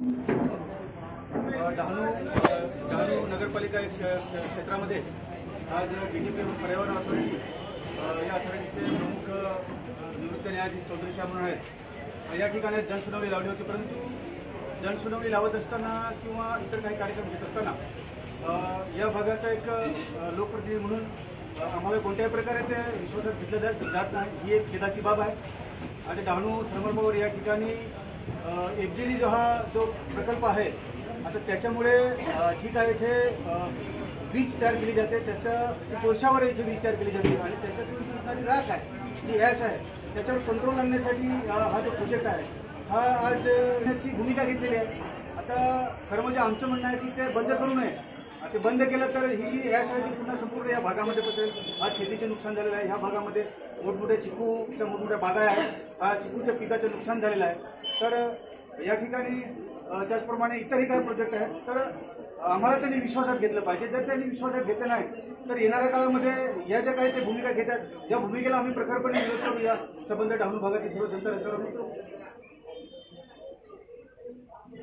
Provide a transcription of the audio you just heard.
डहाणू नगरपालिका क्षेत्रामध्ये आज बीजेपी पर्यावरण अथॉरिटी या अथॉरिटीचे प्रमुख निवृत्त न्यायाधीश चौधरी साहेब म्हणून आहेत. या ठिकाणी जनसुनावणी लावली होती, परंतु जनसुनावणी लावत असताना किंवा इतर काही कार्यक्रम घेत असताना या भागाचा एक लोकप्रतिनिधी म्हणून आम्हाला कोणत्याही प्रकारे ते विश्वासात घेतलं जात नाही, ही एक खेदाची बाब आहे. आणि डहाणू थर्मल पॉवर या ठिकाणी एफजेडी जो प्रकल्प आहे, आता त्याच्यामुळे ठीक आहे, इथे वीज तयार केली जाते, त्याच्या कोळशावर इथे वीज तयार केली जाते आणि त्याच्यातून जी उठणारी राख आहे, जी ॲश आहे, त्याच्यावर कंट्रोल आणण्यासाठी हा जो प्रोजेक्ट आहे हा आज त्याची भूमिका घेतलेली आहे. आता खरं म्हणजे आमचं म्हणणं आहे की ते बंद करू नये. ते बंद केलं तर ही जी ॲश आहे ती पुन्हा संपूर्ण या भागामध्ये पसरेल. आज शेतीचे नुकसान झालेलं आहे, ह्या भागामध्ये मोठमोठ्या चिकूच्या मोठमोठ्या बागा आहेत, चिकूच्या पिकाचं नुकसान झालेलं आहे. तर या ठिकाणी त्याचप्रमाणे इतरही काही प्रोजेक्ट आहेत. तर आम्हाला त्यांनी विश्वासात घेतलं पाहिजे. जर त्यांनी विश्वासात घेतलं नाही तर येणाऱ्या काळामध्ये या ज्या काही ते भूमिका घेतात, या भूमिकेला आम्ही प्रखरपणे विरोध करू. या संबंध डहाणू भागातील सर्व जनता रस्त्यावर उतरू.